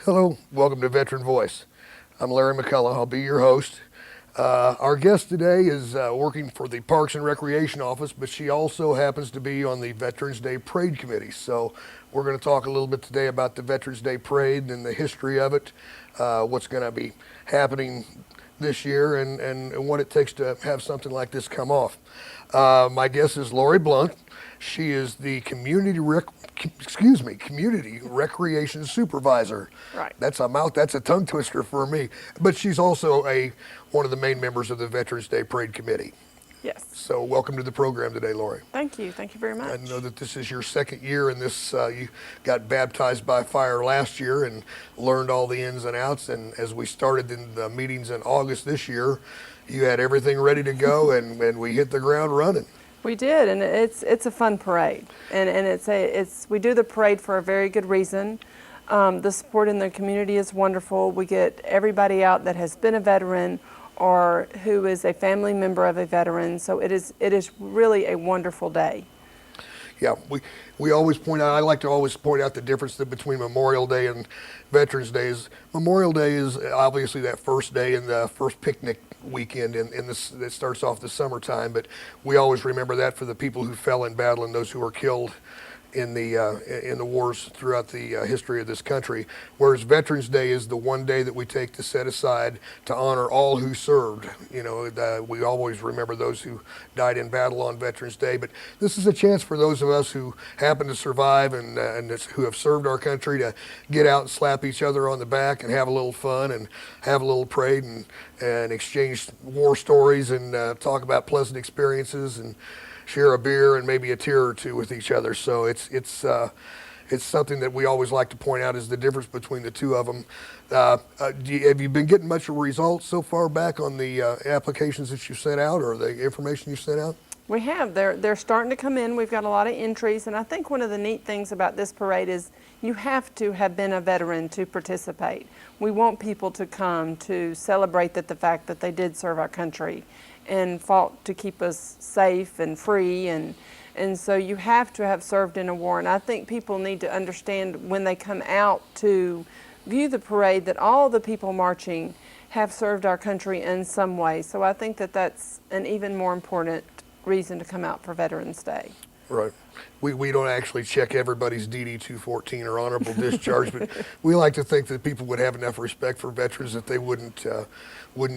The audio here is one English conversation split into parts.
Hello, welcome to Veteran Voice. I'm Larry McCullaugh. I'll be your host. Our guest today is working for the Parks and Recreation Office, but she also happens to be on the Veterans Day Parade Committee. So we're going to talk a little bit today about the Veterans Day Parade and the history of it, what's going to be happening this year, and what it takes to have something like this come off. My guest is Laurie Blount. She is the community recreation supervisor. Right. That's a tongue twister for me. But she's also one of the main members of the Veterans Day Parade Committee. Yes. So welcome to the program today, Laurie. Thank you very much. I know that this is your second year in this. You got baptized by fire last year and learned all the ins and outs. And as we started in the meetings in August this year, you had everything ready to go, and we hit the ground running. We did, and it's a fun parade, and we do the parade for a very good reason. The support in the community is wonderful. We get everybody out that has been a veteran or who is a family member of a veteran. So it is really a wonderful day. Yeah, we always point out, I like to always point out the difference between Memorial Day and Veterans Day. Memorial Day is obviously that first day and the first picnic weekend that starts off the summertime, but we always remember that for the people who fell in battle and those who were killed in the wars throughout the history of this country. Whereas Veterans Day is the one day that we take to set aside to honor all who served. You know, we always remember those who died in battle on Veterans Day, but this is a chance for those of us who happen to survive and who have served our country to get out and slap each other on the back and have a little fun and have a little parade and exchange war stories and talk about pleasant experiences and share a beer and maybe a tear or two with each other. So it's something that we always like to point out is the difference between the two of them. Have you been getting much results so far back on the applications that you sent out or the information you sent out? We have. They're starting to come in. We've got a lot of entries, and I think one of the neat things about this parade is you have to have been a veteran to participate. We want people to come to celebrate the fact that they did serve our country and fought to keep us safe and free, and so you have to have served in a war. And I think people need to understand when they come out to view the parade that all the people marching have served our country in some way. So I think that that's an even more important reason to come out for Veterans Day. Right. We don't actually check everybody's DD-214 or honorable discharge, but we like to think that people would have enough respect for veterans that they wouldn't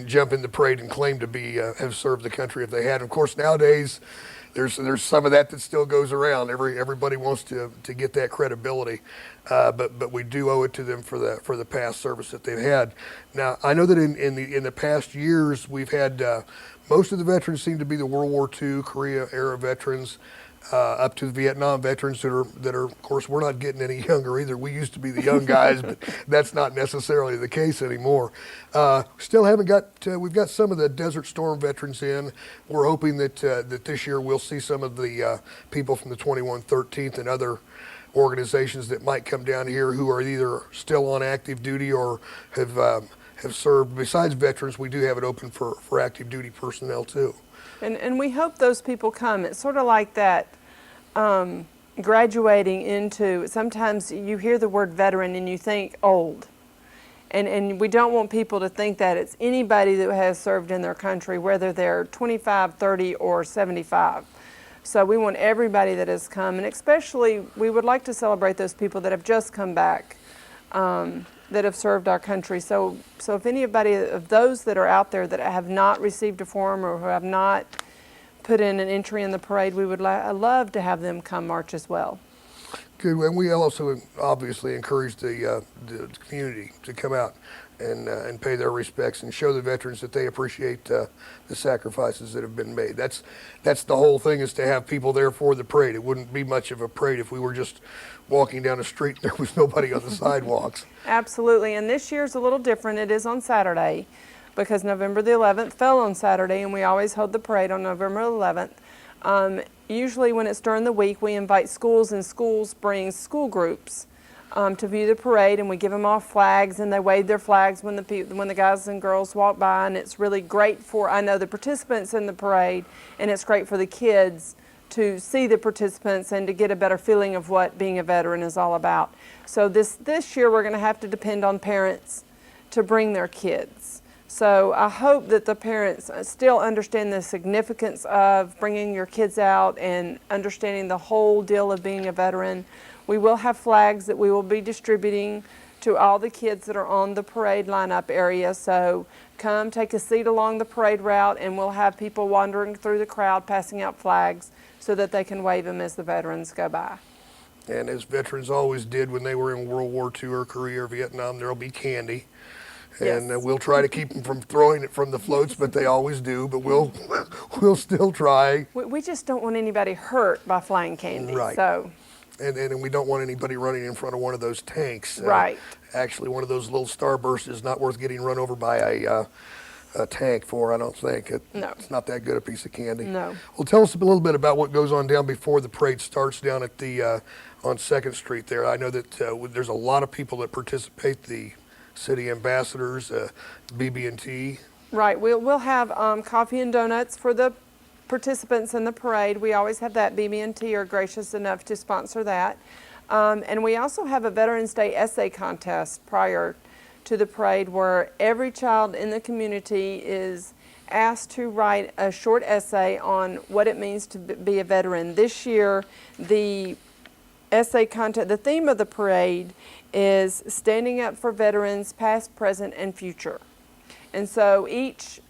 jump in the parade and claim to have served the country if they had. Of course, nowadays there's some of that still goes around. Everybody wants to get that credibility, but we do owe it to them for the past service that they've had. Now, I know that in the past years we've had most of the veterans seem to be the World War II, Korea era veterans. Up to the Vietnam veterans that are, of course, we're not getting any younger either. We used to be the young guys, but that's not necessarily the case anymore. Still haven't we've got some of the Desert Storm veterans in. We're hoping that this year we'll see some of the people from the 2113th and other organizations that might come down here who are either still on active duty or have served. Besides veterans, we do have it open for active duty personnel too. And we hope those people come. It's sort of like that graduating into, sometimes you hear the word veteran and you think old. And we don't want people to think that. It's anybody that has served in their country, whether they're 25, 30, or 75. So we want everybody that has come, and especially we would like to celebrate those people that have just come back, that have served our country. So if anybody of those that are out there that have not received a form or who have not put in an entry in the parade, we would love to have them come march as well. Good, and we also obviously encourage the community to come out and pay their respects and show the veterans that they appreciate the sacrifices that have been made. That's the whole thing, is to have people there for the parade. It wouldn't be much of a parade if we were just walking down the street and there was nobody on the sidewalks. Absolutely, and this year's a little different. It is on Saturday because November the 11th fell on Saturday, and we always hold the parade on November 11th. Usually when it's during the week, we invite schools, and schools bring school groups to view the parade, and we give them all flags, and they wave their flags when the guys and girls walk by, and it's really great for, I know, the participants in the parade, and it's great for the kids to see the participants and to get a better feeling of what being a veteran is all about. So this year we're going to have to depend on parents to bring their kids. So I hope that the parents still understand the significance of bringing your kids out and understanding the whole deal of being a veteran. We will have flags that we will be distributing to all the kids that are on the parade lineup area. So come take a seat along the parade route, and we'll have people wandering through the crowd passing out flags so that they can wave them as the veterans go by. And as veterans always did when they were in World War II or Korea or Vietnam, there'll be candy. And Yes. we'll try to keep them from throwing it from the floats, but they always do. But we'll still try. We just don't want anybody hurt by flying candy. Right. So. And we don't want anybody running in front of one of those tanks. Right. Actually, one of those little starbursts is not worth getting run over by a tank for, I don't think. No. It's not that good a piece of candy. No. Well, tell us a little bit about what goes on down before the parade starts down at the on 2nd Street there. I know that there's a lot of people that participate, the city ambassadors, BB&T. Right. We'll have coffee and donuts for the participants in the parade. We always have that. BB&T are gracious enough to sponsor that. And we also have a Veterans Day essay contest prior to the parade where every child in the community is asked to write a short essay on what it means to be a veteran. This year, the essay contest, the theme of the parade is standing up for veterans past, present, and future. And so each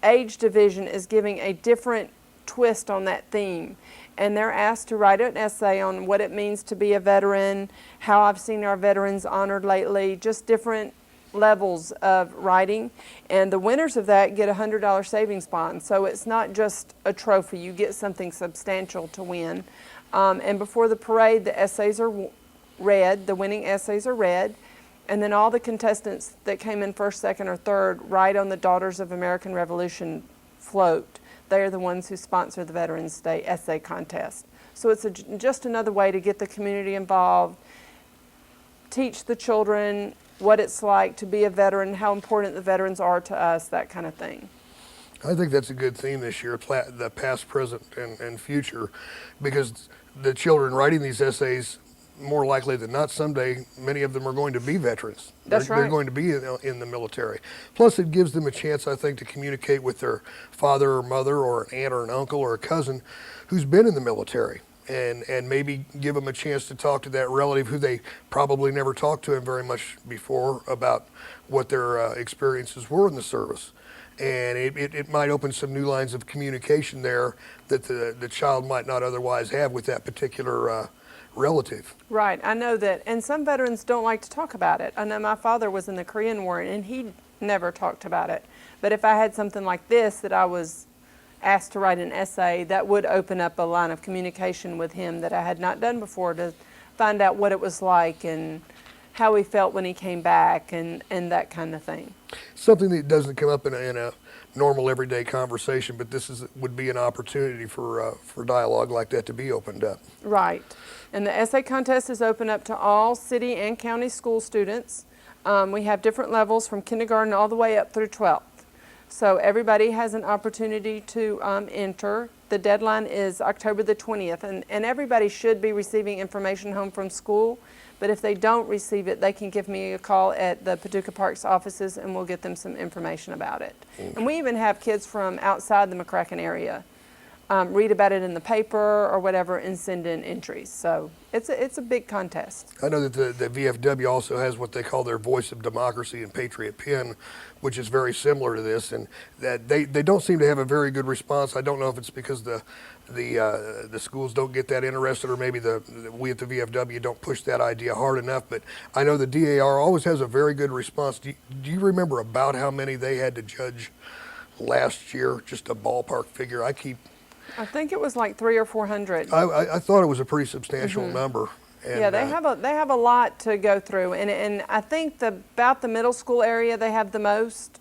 age division is giving a different twist on that theme. And they're asked to write an essay on what it means to be a veteran, how I've seen our veterans honored lately, just different levels of writing. And the winners of that get a $100 savings bond. So it's not just a trophy, you get something substantial to win. And before the parade, the essays are read, the winning essays are read, and then all the contestants that came in first, second, or third write on the Daughters of American Revolution float. They are the ones who sponsor the Veterans Day essay contest. So it's just another way to get the community involved, teach the children what it's like to be a veteran, how important the veterans are to us, that kind of thing. I think that's a good theme this year, the past, present, and future, because the children writing these essays, more likely than not, someday, many of them are going to be veterans. That's right. They're going to be in the military. Plus, it gives them a chance, I think, to communicate with their father or mother or an aunt or an uncle or a cousin who's been in the military, and maybe give them a chance to talk to that relative who they probably never talked to him very much before about what their experiences were in the service. And it might open some new lines of communication there that the child might not otherwise have with that particular relative. Right, I know that, and some veterans don't like to talk about it. I know my father was in the Korean War and he never talked about it. But if I had something like this that I was asked to write an essay, that would open up a line of communication with him that I had not done before, to find out what it was like and how he felt when he came back and that kind of thing. Something that doesn't come up in a normal everyday conversation, but this would be an opportunity for dialogue like that to be opened up. Right. And the essay contest is open up to all city and county school students. We have different levels from kindergarten all the way up through 12th. So everybody has an opportunity to enter. The deadline is October the 20th, and everybody should be receiving information home from school. But if they don't receive it, they can give me a call at the Paducah Parks offices and we'll get them some information about it. And we even have kids from outside the McCracken area read about it in the paper or whatever and send in entries. So it's a big contest. I know that the VFW also has what they call their Voice of Democracy and Patriot Pin, which is very similar to this, and that they don't seem to have a very good response. I don't know if it's because the schools don't get that interested, or maybe we at the VFW don't push that idea hard enough, but I know the DAR always has a very good response. Do you remember about how many they had to judge last year? Just a ballpark figure. I think it was like 300 or 400. I thought it was a pretty substantial number. And, yeah, they have a lot to go through, and I think about the middle school area they have the most.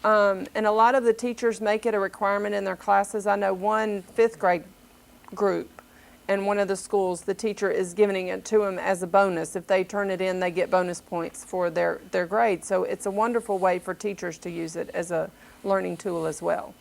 And a lot of the teachers make it a requirement in their classes. I know one 5th grade group in one of the schools, the teacher is giving it to them as a bonus. If they turn it in, they get bonus points for their grade. So it's a wonderful way for teachers to use it as a learning tool as well.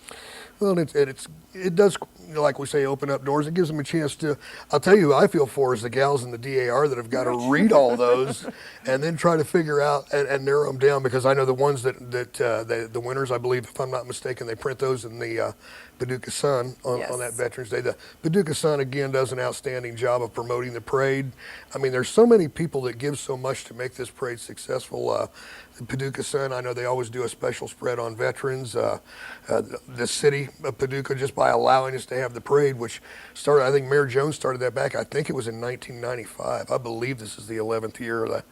Well, it does, like we say, open up doors. It gives them a chance to. I'll tell you, who I feel for is the gals in the DAR that have got to read all those, and then try to figure out and narrow them down. Because I know the ones the winners, I believe, if I'm not mistaken, they print those in the Paducah Sun on that Yes. Veterans Day. The Paducah Sun again does an outstanding job of promoting the parade. I mean, there's so many people that give so much to make this parade successful. The Paducah Sun, I know they always do a special spread on veterans. The city of Paducah, just by allowing us to have the parade, which started, I think Mayor Jones started that back, I think it was in 1995. I believe this is the 11th year of that.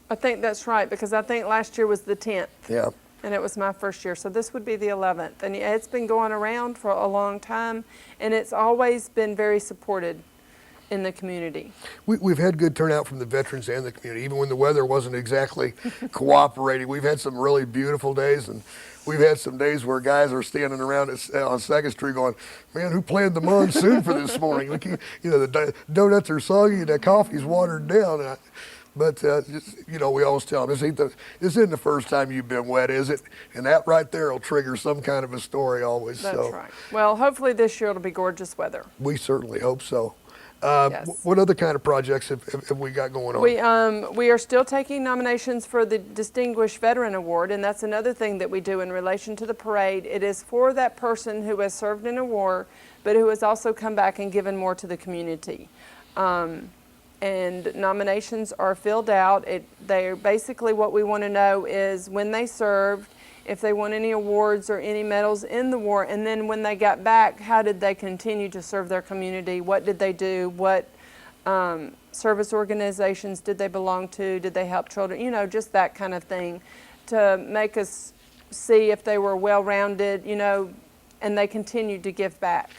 I think that's right, because I think last year was the 10th. Yeah. And it was my first year, so this would be the 11th. And it's been going around for a long time, and it's always been very supported in the community. We've had good turnout from the veterans and the community, even when the weather wasn't exactly cooperating. We've had some really beautiful days, and we've had some days where guys are standing around on 2nd Street going, man, who planned the monsoon for this morning? Look, the donuts are soggy and the coffee's watered down. But just, we always tell them, this isn't the first time you've been wet, is it? And that right there will trigger some kind of a story always. That's right. Well, hopefully this year it'll be gorgeous weather. We certainly hope so. Yes. What other kind of projects have we got going on? We are still taking nominations for the Distinguished Veteran Award, and that's another thing that we do in relation to the parade. It is for that person who has served in a war, but who has also come back and given more to the community. And nominations are filled out. They're basically, what we want to know is when they served, if they won any awards or any medals in the war, and then when they got back, how did they continue to serve their community? What did they do? What service organizations did they belong to? Did they help children? Just that kind of thing, to make us see if they were well-rounded, and they continued to give back.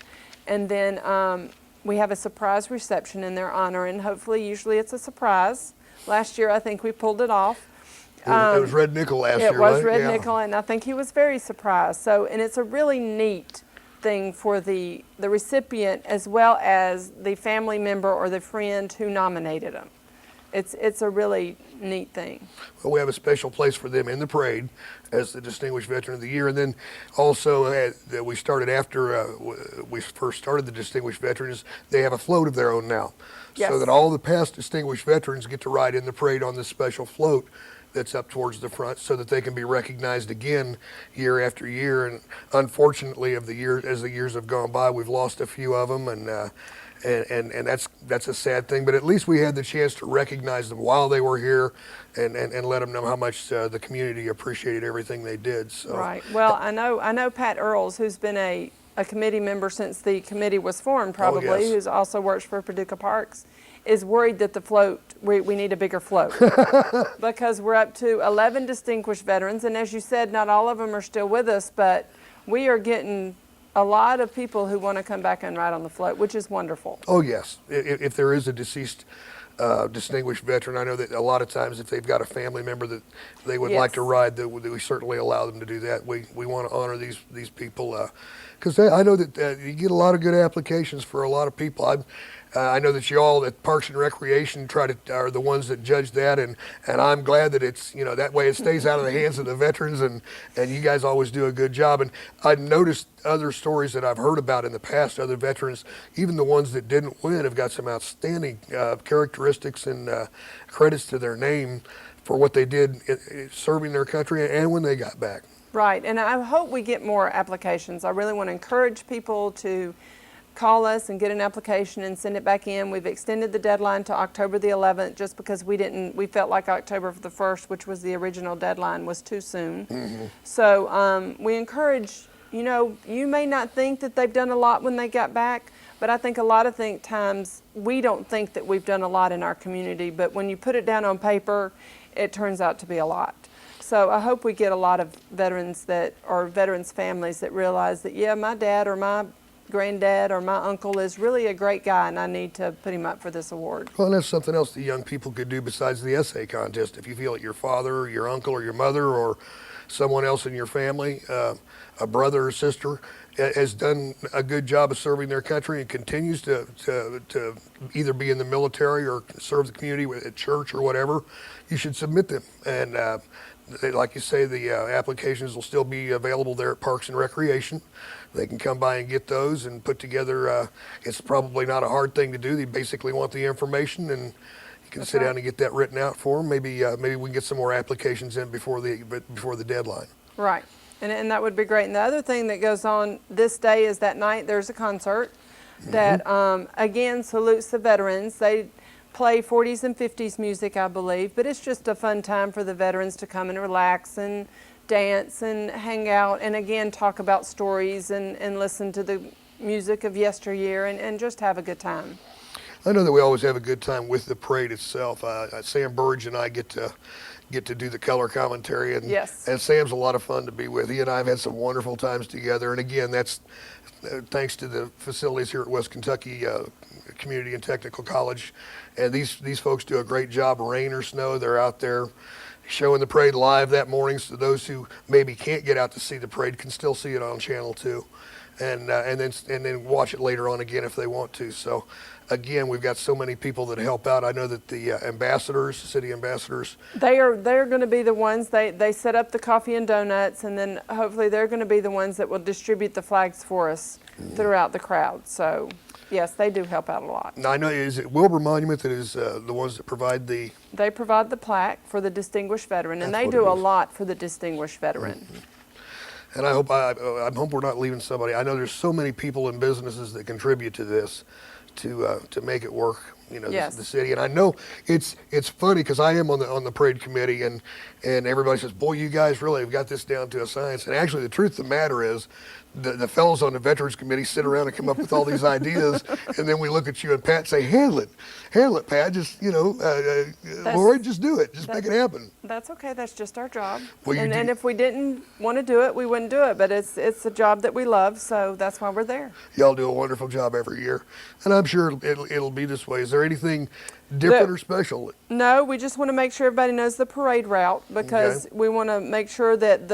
And then we have a surprise reception in their honor, and usually it's a surprise. Last year, I think we pulled it off. It was Red Nickel last year, It was right? Red Nickel, and I think he was very surprised. And it's a really neat thing for the recipient as well as the family member or the friend who nominated them. It's a really neat thing. Well, we have a special place for them in the parade as the Distinguished Veteran of the Year. And then also we started after we first started the Distinguished Veterans, they have a float of their own now. Yes. So that all the past Distinguished Veterans get to ride in the parade on this special float that's up towards the front, so that they can be recognized again year after year. And unfortunately, as the years have gone by, we've lost a few of them, and that's a sad thing. But at least we had the chance to recognize them while they were here, and let them know how much the community appreciated everything they did. So. Right. Well, I know Pat Earls, who's been a committee member since the committee was formed, probably, Oh, yes. who's also works for Paducah Parks, is worried that the float, we need a bigger float. Because we're up to 11 distinguished veterans, and as you said, not all of them are still with us, but we are getting a lot of people who want to come back and ride on the float, which is wonderful. Oh, yes. If there is a deceased distinguished veteran, I know that a lot of times if they've got a family member that they would like to ride, that we certainly allow them to do that. We want to honor these people, because I know that you get a lot of good applications for a lot of people. I know that you all at Parks and Recreation are the ones that judge that, and I'm glad that it's, that way it stays out of the hands of the veterans, and you guys always do a good job. And I've noticed other stories that I've heard about in the past, other veterans, even the ones that didn't win, have got some outstanding characteristics and credits to their name for what they did serving their country and when they got back. Right, and I hope we get more applications. I really want to encourage people to call us and get an application and send it back in. We've extended the deadline to October the 11th just because we felt like October the 1st, which was the original deadline, was too soon. Mm-hmm. So we encourage, you may not think that they've done a lot when they got back, but I think a lot of times we don't think that we've done a lot in our community, but when you put it down on paper, it turns out to be a lot. So I hope we get a lot of veterans veterans families that realize that, yeah, my dad or my granddad or my uncle is really a great guy, and I need to put him up for this award. Well, and that's something else that young people could do besides the essay contest. If you feel that your father or your uncle or your mother or someone else in your family, a brother or sister, has done a good job of serving their country and continues to either be in the military or serve the community at church or whatever, you should submit them. And like you say, the applications will still be available there at Parks and Recreation. they can come by and get those and put together. It's probably not a hard thing to do. They basically want the information, and you can sit down and get that written out for them. Maybe we can get some more applications in before the deadline. Right, and that would be great. And the other thing that goes on this day is that night there's a concert that, again, salutes the veterans. They play 40s and 50s music, I believe, but it's just a fun time for the veterans to come and relax and dance and hang out and, again, talk about stories and listen to the music of yesteryear and just have a good time. I know that we always have a good time with the parade itself. Sam Burge and I get to do the color commentary, and Yes. and Sam's a lot of fun to be with. He and I have had some wonderful times together, and again, that's thanks to the facilities here at West Kentucky Community and Technical College. And these folks do a great job, rain or snow. They're out there showing the parade live that morning, so those who maybe can't get out to see the parade can still see it on Channel 2, and then watch it later on again if they want to. So again, we've got so many people that help out. I know that the ambassadors, city ambassadors, They're going to be the ones, they set up the coffee and donuts, and then hopefully they're going to be the ones that will distribute the flags for us throughout the crowd. So yes, they do help out a lot. now I know, is it Wilbur Monument that is the ones that provide the? They provide the plaque for the distinguished veteran, and That's they what do it a is. lot for the distinguished veteran. And I hope we're not leaving somebody. I know there's so many people and businesses that contribute to this, to make it work. You know, Yes. the city. And I know it's funny because I am on the parade committee, and everybody says, "Boy, you guys really have got this down to a science." And actually, the truth of the matter is, the fellows on the Veterans Committee sit around and come up with all these ideas, and then we look at you and Pat say, handle it, Pat. Just Laurie, just do it, just make it happen. That's okay. That's just our job. Well, you and do- if we didn't want to do it, we wouldn't do it. But it's a job that we love, so that's why we're there. Y'all do a wonderful job every year, and I'm sure it'll be this way. Is there anything different or special? No, we just want to make sure everybody knows the parade route, because we want to make sure that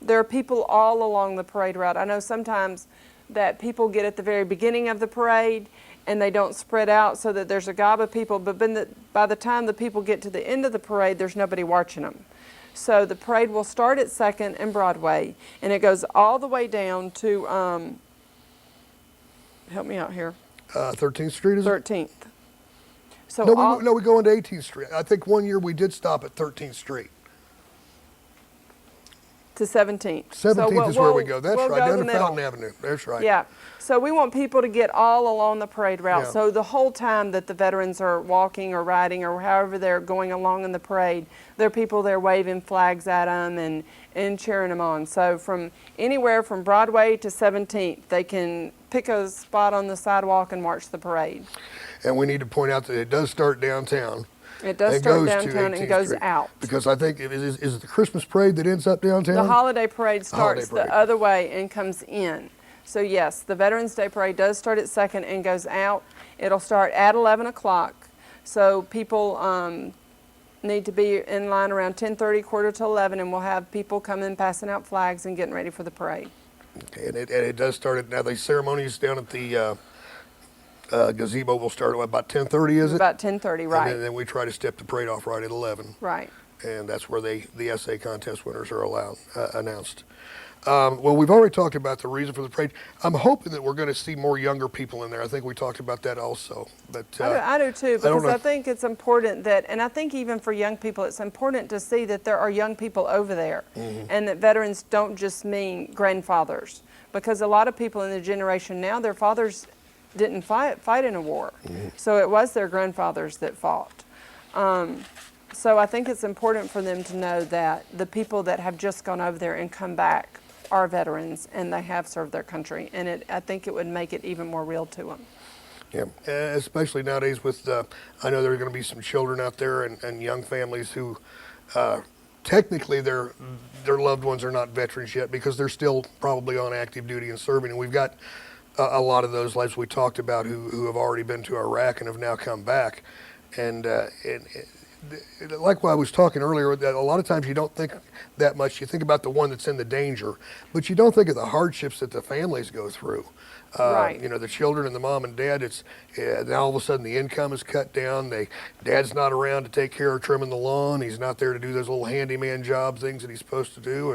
there are people all along the parade route. I know sometimes that people get at the very beginning of the parade and they don't spread out so that there's a gob of people, but by the time the people get to the end of the parade, there's nobody watching them. So the parade will start at 2nd and Broadway, and it goes all the way down to, help me out here, 13th Street, is it? 13th. So No, we go into 18th Street. I think one year we did stop at 13th Street. to 17th. 17th is where we go. That's we'll right, go down the to middle. Fountain Avenue. That's right. Yeah, so we want people to get all along the parade route. Yeah. So the whole time that the veterans are walking or riding or however they're going along in the parade, there are people there waving flags at them and cheering them on. So from anywhere from Broadway to 17th, they can pick a spot on the sidewalk and march the parade. And we need to point out that it does start downtown. It does and start goes to downtown and 18th goes Street. out. Because I think, is it the Christmas parade that ends up downtown? The holiday parade Holiday starts parade. the other way and comes in. So yes, the Veterans Day Parade does start at 2nd and goes out. It'll start at 11 o'clock. So people need to be in line around 10:30, quarter to 11, and we'll have people coming, passing out flags and getting ready for the parade. Okay, and it does start at, now the ceremonies down at the gazebo will start at about 10:30, is it? About 10:30, right. And then we try to step the parade off right at 11. Right. And that's where the essay contest winners are announced. Well, we've already talked about the reason for the parade. I'm hoping that we're going to see more younger people in there. I think we talked about that also. But I do too, don't because know. I think it's important that, and I think even for young people, it's important to see that there are young people over there, and that veterans don't just mean grandfathers, because a lot of people in the generation now, their fathers didn't fight in a war, so it was their grandfathers that fought. So I think it's important for them to know that the people that have just gone over there and come back are veterans, and they have served their country, and I think it would make it even more real to them. Yeah, especially nowadays with, I know there are going to be some children out there and young families who technically their loved ones are not veterans yet because they're still probably on active duty and serving. And we've got a lot of those lives we talked about who have already been to Iraq and have now come back. And like what I was talking earlier, that a lot of times you don't think that much. You think about the one that's in the danger, but you don't think of the hardships that the families go through. Right. You know, the children and the mom and dad, now all of a sudden the income is cut down. Dad's not around to take care of trimming the lawn. He's not there to do those little handyman job things that he's supposed to do.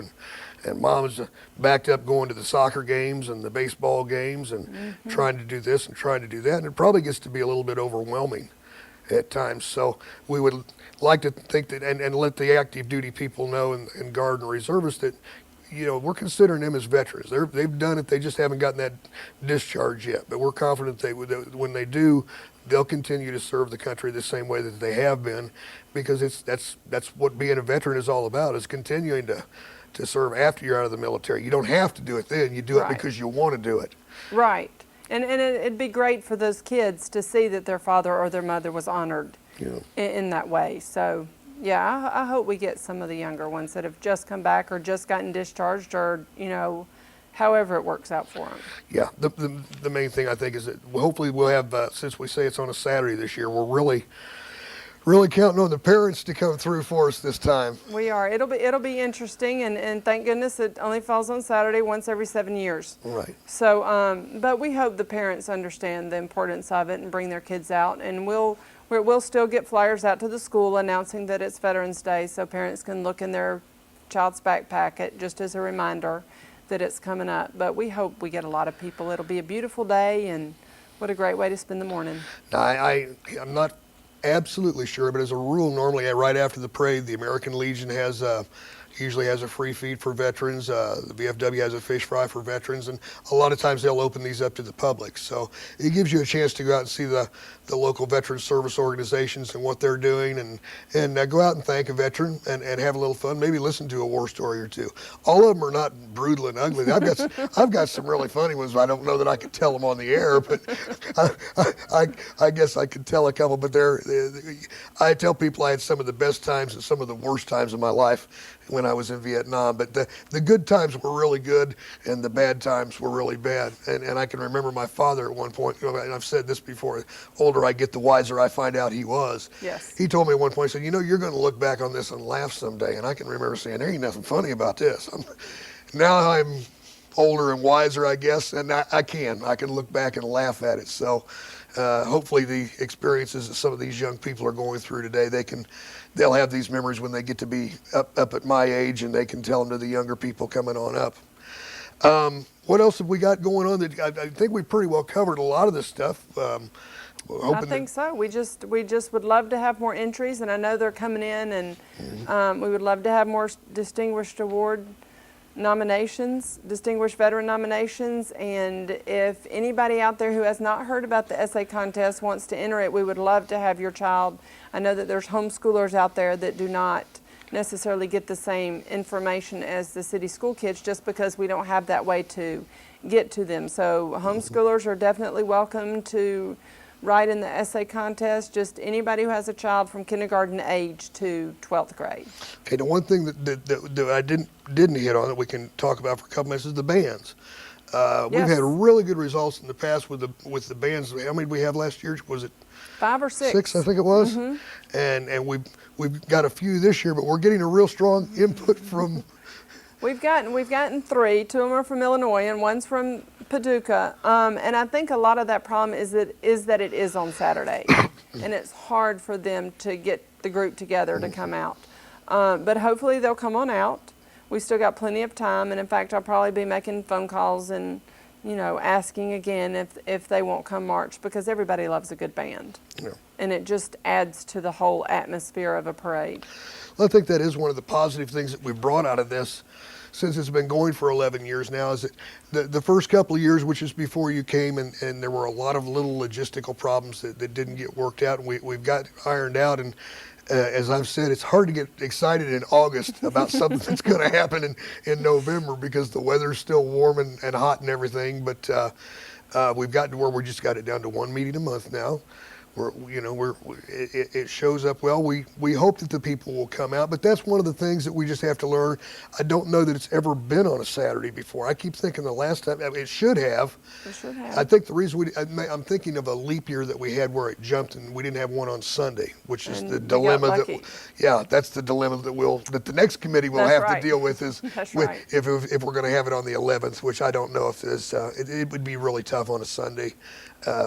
And mom's backed up going to the soccer games and the baseball games and trying to do this and trying to do that. And it probably gets to be a little bit overwhelming at times. So we would like to think that, and let the active duty people know and Guard and reservists that, you know, we're considering them as veterans. They've done it. They just haven't gotten that discharge yet. But we're confident that when they do, they'll continue to serve the country the same way that they have been, because that's what being a veteran is all about, is continuing to serve after you're out of the military. You don't have to do it then. You do it Right. because you want to do it. Right. And it'd be great for those kids to see that their father or their mother was honored in that way. So, yeah, I hope we get some of the younger ones that have just come back or just gotten discharged, or, you know, however it works out for them. Yeah, the main thing I think is that hopefully we'll have, since we say it's on a Saturday this year, we're really counting on the parents to come through for us this time. We are. It'll be interesting, and thank goodness it only falls on Saturday once every 7 years. Right. So, but we hope the parents understand the importance of it and bring their kids out, and we'll still get flyers out to the school announcing that it's Veterans Day, so parents can look in their child's backpack just as a reminder that it's coming up. But we hope we get a lot of people. It'll be a beautiful day, and what a great way to spend the morning. Now, I'm not absolutely sure, but as a rule, normally right after the parade, the American Legion usually has a free feed for veterans. The VFW has a fish fry for veterans, and a lot of times they'll open these up to the public. So it gives you a chance to go out and see the local veteran service organizations and what they're doing, and go out and thank a veteran and have a little fun. Maybe listen to a war story or two. All of them are not brutal and ugly. I've got some really funny ones. I don't know that I could tell them on the air, but I guess I could tell a couple. But I tell people I had some of the best times and some of the worst times of my life when I was in Vietnam. But the good times were really good, and the bad times were really bad. And I can remember my father at one point, and I've said this before, older I get, the wiser I find out he was. Yes. He told me at one point, he said, you know, you're going to look back on this and laugh someday. And I can remember saying, there ain't nothing funny about this. Now I'm older and wiser, I guess, and I can look back and laugh at it. So hopefully the experiences that some of these young people are going through today, they'll have these memories when they get to be up at my age, and they can tell them to the younger people coming on up. What else have we got going on? I think we pretty well covered a lot of this stuff. I think so. We just would love to have more entries, and I know they're coming in, and we would love to have more distinguished award nominations, distinguished veteran nominations. And if anybody out there who has not heard about the essay contest wants to enter it, we would love to have your child. I know that there's homeschoolers out there that do not necessarily get the same information as the city school kids, just because we don't have that way to get to them. So homeschoolers are definitely welcome to write in the essay contest. Just anybody who has a child from kindergarten age to 12th grade. Okay, the one thing that I didn't hit on that we can talk about for a couple minutes is the bands. We've had really good results in the past with the bands. How many did we have last year? Was it 5 or 6? 6, I think it was. And we've got a few this year, but we're getting a real strong input from. We've gotten 3. 2 of them are from Illinois, and one's from Paducah. And I think a lot of that problem is that it is on Saturday, and it's hard for them to get the group together to come out. But hopefully they'll come on out. We still got plenty of time, and in fact, I'll probably be making phone calls and, you know, asking again if they won't come march, because everybody loves a good band. Yeah. And it just adds to the whole atmosphere of a parade. Well, I think that is one of the positive things that we've brought out of this, since it's been going for 11 years now, is that the first couple of years, which is before you came, and there were a lot of little logistical problems that didn't get worked out, and we've got ironed out. And as I've said, it's hard to get excited in August about something that's going to happen in November, because the weather's still warm and hot and everything. But we've gotten to where we just got it down to 1 meeting a month now. it shows up well. We hope that the people will come out, but that's one of the things that we just have to learn. I don't know that it's ever been on a Saturday before. I keep thinking the last time it should have. It should have. I think the reason I'm thinking of a leap year that we had where it jumped and we didn't have one on Sunday, which is And the we got dilemma lucky. that's the dilemma that the next committee will That's have right. to deal with is That's with, right. if we're going to have it on the 11th, which I don't know if it would be really tough on a Sunday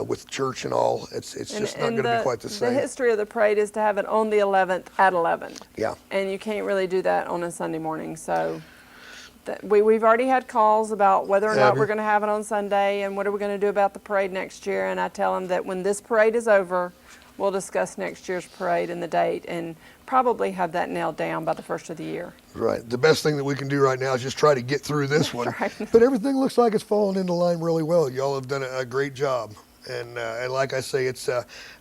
with church and all. It's just not going to be quite the same. The history of the parade is to have it on the 11th at 11. Yeah. And you can't really do that on a Sunday morning. So we've already had calls about whether or not we're going to have it on Sunday and what are we going to do about the parade next year. And I tell them that when this parade is over, we'll discuss next year's parade and the date and probably have that nailed down by the first of the year. Right. The best thing that we can do right now is just try to get through this one. Right. But everything looks like it's fallen into line really well. Y'all have done a great job. And like I say,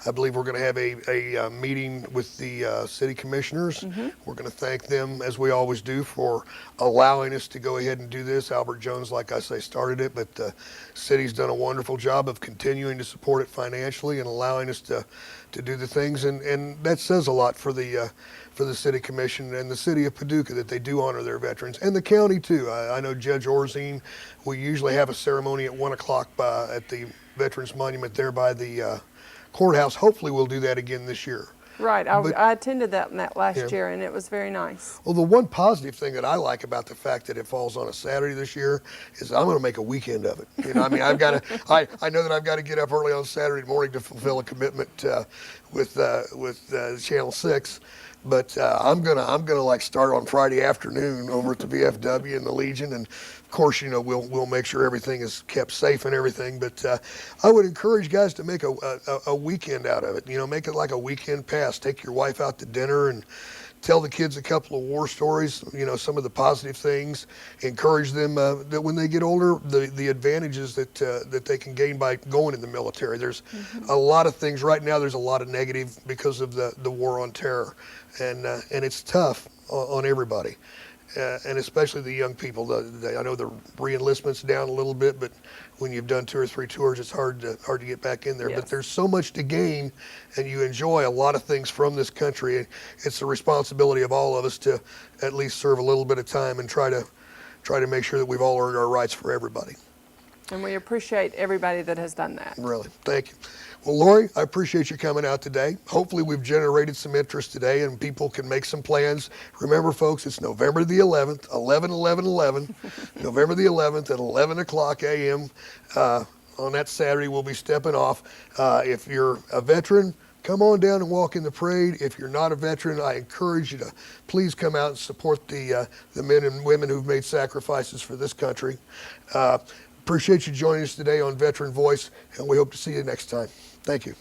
I believe we're going to have a meeting with the city commissioners. Mm-hmm. We're going to thank them, as we always do, for allowing us to go ahead and do this. Albert Jones, like I say, started it, but the city's done a wonderful job of continuing to support it financially and allowing us to do the things. And that says a lot for the city commission and the city of Paducah that they do honor their veterans, and the county too. I know Judge Orzine, we usually have a ceremony at 1 o'clock at the Veterans Monument there by the courthouse. Hopefully we'll do that again this year. Right. I attended that last Yeah. year, and it was very nice. Well, the one positive thing that I like about the fact that it falls on a Saturday this year is I'm going to make a weekend of it. You know, I mean, I know that I've got to get up early on Saturday morning to fulfill a commitment with Channel 6. But I'm gonna like start on Friday afternoon over at the VFW and the Legion, and of course, we'll make sure everything is kept safe and everything. But I would encourage guys to make a weekend out of it. Make it like a weekend pass. Take your wife out to dinner and tell the kids a couple of war stories. Some of the positive things. Encourage them that when they get older, the advantages that they can gain by going in the military. There's a lot of things right now. There's a lot of negative because of the war on terror. And it's tough on everybody, and especially the young people. I know the re-enlistment's down a little bit, but when you've done 2 or 3 tours, it's hard to get back in there. Yes. But there's so much to gain, and you enjoy a lot of things from this country. It's the responsibility of all of us to at least serve a little bit of time and try to make sure that we've all earned our rights for everybody. And we appreciate everybody that has done that. Really, thank you. Well, Laurie, I appreciate you coming out today. Hopefully we've generated some interest today and people can make some plans. Remember, folks, it's November the 11th, 11/11/11, November the 11th at 11 o'clock a.m. On that Saturday, we'll be stepping off. If you're a veteran, come on down and walk in the parade. If you're not a veteran, I encourage you to please come out and support the men and women who've made sacrifices for this country. Appreciate you joining us today on Veteran Voice, and we hope to see you next time. Thank you.